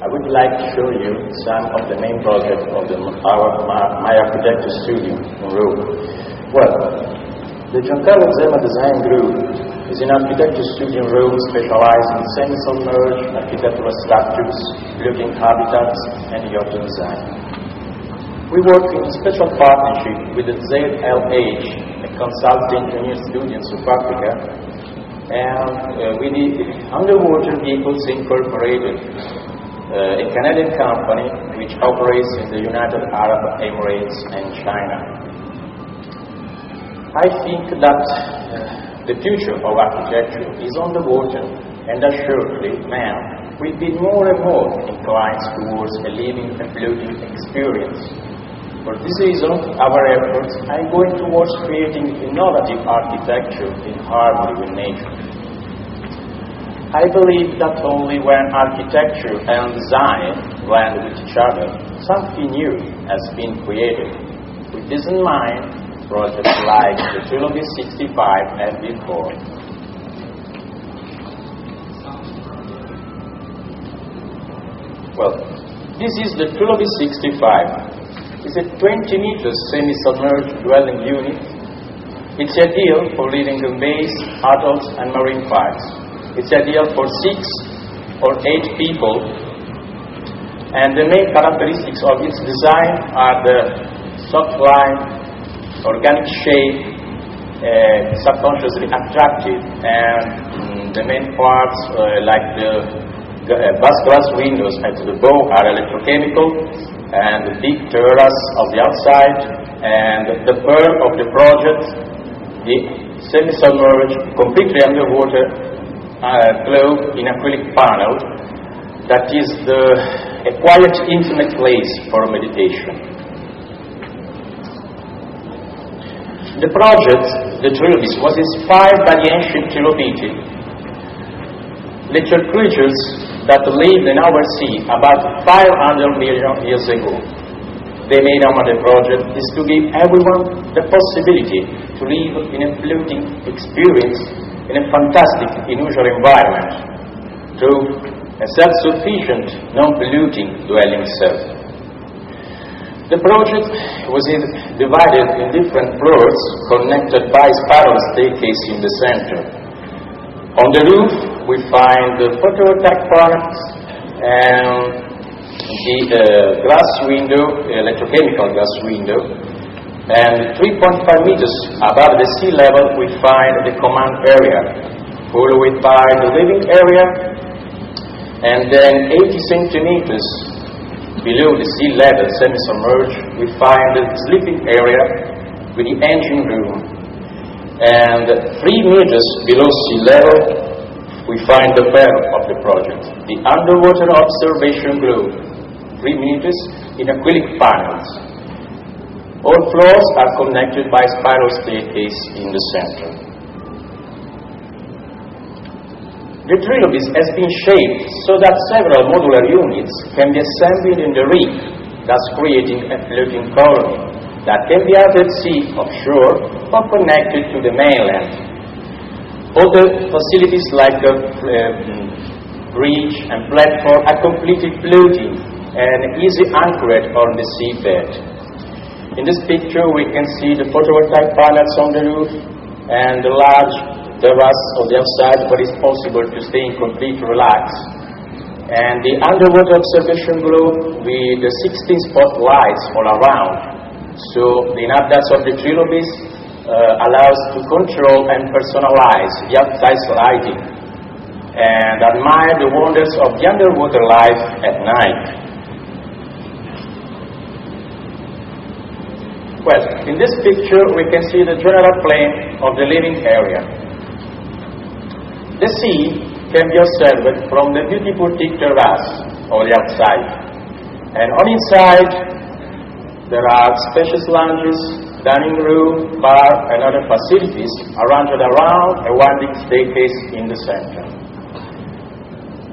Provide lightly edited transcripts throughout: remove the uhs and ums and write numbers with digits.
I would like to show you some of the main projects of my architecture studio in Rome. Well, the Giancarlo Zema Design Group is an architecture studio in Rome specialized in semi-submerged architectural structures, building habitats, and yacht design. We work in special partnership with the ZLH, a consulting engineer studio in South Africa, and with the Underwater Vehicles Incorporated, a Canadian company which operates in the United Arab Emirates and China. I think that the future of architecture is on the water, and assuredly man will be more and more inclined towards a living and floating experience. For this reason, our efforts are going towards creating innovative architecture in harmony with nature. I believe that only when architecture and design blend with each other, something new has been created. With this in mind, projects like the Trilobis 65 have been born. Well, this is the Trilobis 65. It's a 20-meter semi-submerged dwelling unit. It's ideal for living in bays, atolls, and marine parks. It's ideal for 6 or 8 people. And the main characteristics of its design are the soft line, organic shape, subconsciously attractive, and the main parts like the bus glass windows at the bow are electrochemical, and the big terrace of the outside, and the pearl of the project, the semi-submerged, completely underwater globe in acrylic panel, that is a quiet, intimate place for meditation. The project, the Trilobis, was inspired by the ancient Trilobiti, little creatures that lived in our sea about 500 million years ago. The main aim of the project is to give everyone the possibility to live in a floating experience in a fantastic, unusual environment through a self-sufficient, non-polluting dwelling cell. The project was divided in different floors connected by a spiral staircase in the center. On the roof, we find the photovoltaic panels and the glass window, electrochemical glass window, and 3.5 meters above the sea level we find the command area, followed by the living area, and then 80 centimeters below the sea level, semi-submerged, we find the sleeping area with the engine room. And 3 meters below sea level, we find the pearl of the project, the underwater observation globe, 3 meters in acrylic panels. All floors are connected by a spiral staircase in the center. The Trilobis has been shaped so that several modular units can be assembled in the reef, thus creating a floating colony that can be out at sea, offshore, or connected to the mainland. Other facilities like the bridge and platform are completely floating and easily anchored on the seabed. In this picture we can see the photovoltaic panels on the roof and the large terrace on the outside where it's possible to stay in complete relax. And the underwater observation globe with the 16 spotlights all around. So the inhabitants of the Trilobis allows to control and personalize the outside lighting and admire the wonders of the underwater life at night. Well, in this picture we can see the general plan of the living area. The sea can be observed from the beautiful thick terrace on the outside, and on inside there are spacious lounges, dining room, bar, and other facilities arranged around a winding staircase in the center.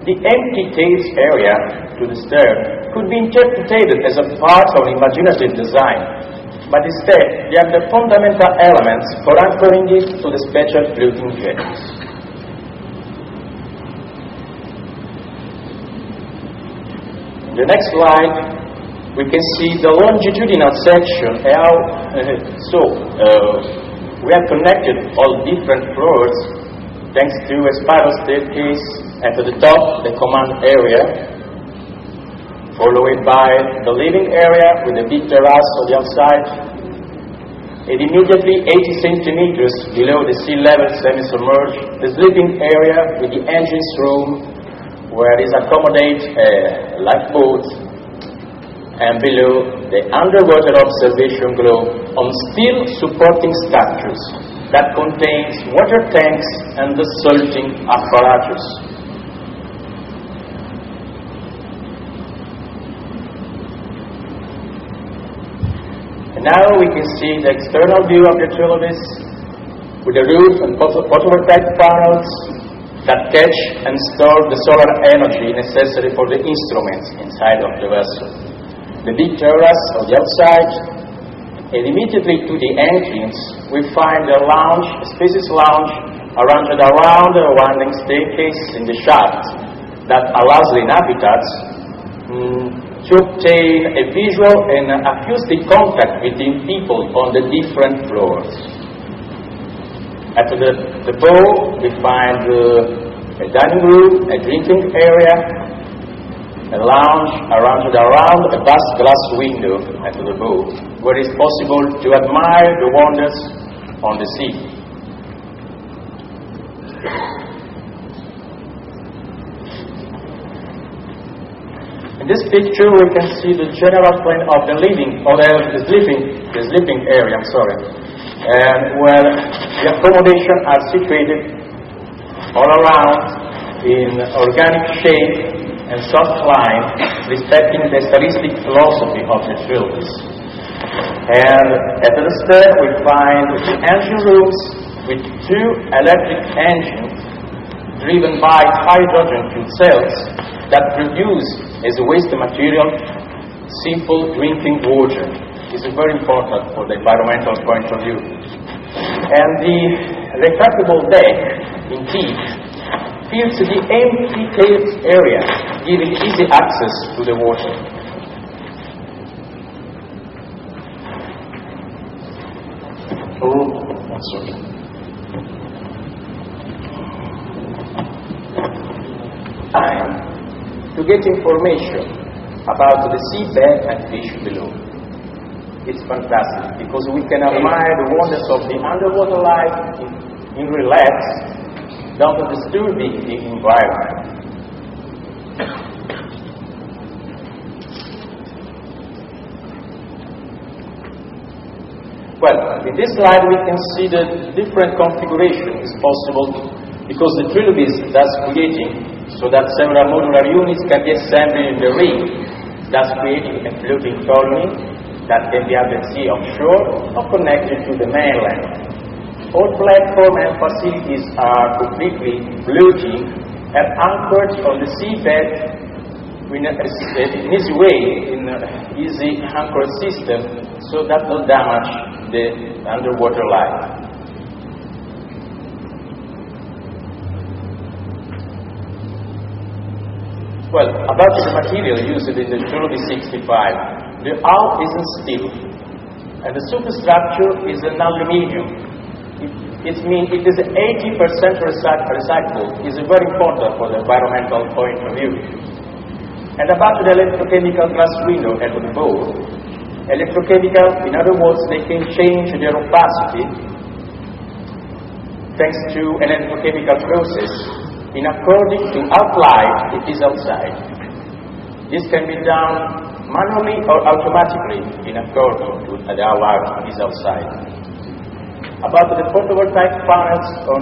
The empty terrace area to the stern could be interpreted as a part of imaginative design, but instead they are the fundamental elements for anchoring it to the special floating jets. the next slide, we can see the longitudinal section. We have connected all different floors thanks to a spiral staircase, and to the top, the command area, followed by the living area with a big terrace on the outside, and immediately 80 centimeters below the sea level, semi-submerged, the sleeping area with the engine's room, where it accommodates a lifeboat, and below the underwater observation globe on steel supporting structures that contains water tanks and the salting apparatus. And now we can see the external view of the Trilobis with the roof and photovoltaic panels that catch and store the solar energy necessary for the instruments inside of the vessel. The big terrace on the outside, and immediately to the entrance we find a lounge, a spacious lounge arranged around a winding staircase in the shaft that allows the inhabitants to obtain a visual and acoustic contact between people on the different floors. At the bow, we find a dining room, a drinking area, a lounge arranged around a vast glass window at the bow, where it is possible to admire the wonders on the sea. In this picture, we can see the general plan of the sleeping area. Where the accommodation are situated all around in organic shape and soft line, respecting the stylistic philosophy of the Trilobis. And at the step, we find the engine rooms with two electric engines driven by hydrogen fuel cells that produce as a waste material simple drinking water. This is very important for the environmental point of view. And the retractable deck, indeed, fills the empty cage area, giving easy access to the water. To get information about the seabed and fish below. It's fantastic because we can admire the wonders of the underwater life in relax, not disturbing the environment. Well, in this slide we can see the different configurations possible because the Trilobis thus creating so that several modular units can be assembled in the ring, thus creating a floating colony that can be at the sea offshore or connected to the mainland. All platform and facilities are completely floating and anchored on the seabed in an easy way, in an easy anchor system, so that will damage the underwater life. Well, about the material used in the Trilobis 65, the hull isn't steel, and the superstructure is an aluminium. It means it is 80% recyclable. It is very important for the environmental point of view. And about the electrochemical glass window at the bow, electrochemical, in other words, they can change their opacity thanks to an electrochemical process in according to how light it is outside. This can be done manually or automatically in according to how light it is outside. About the photovoltaic panels on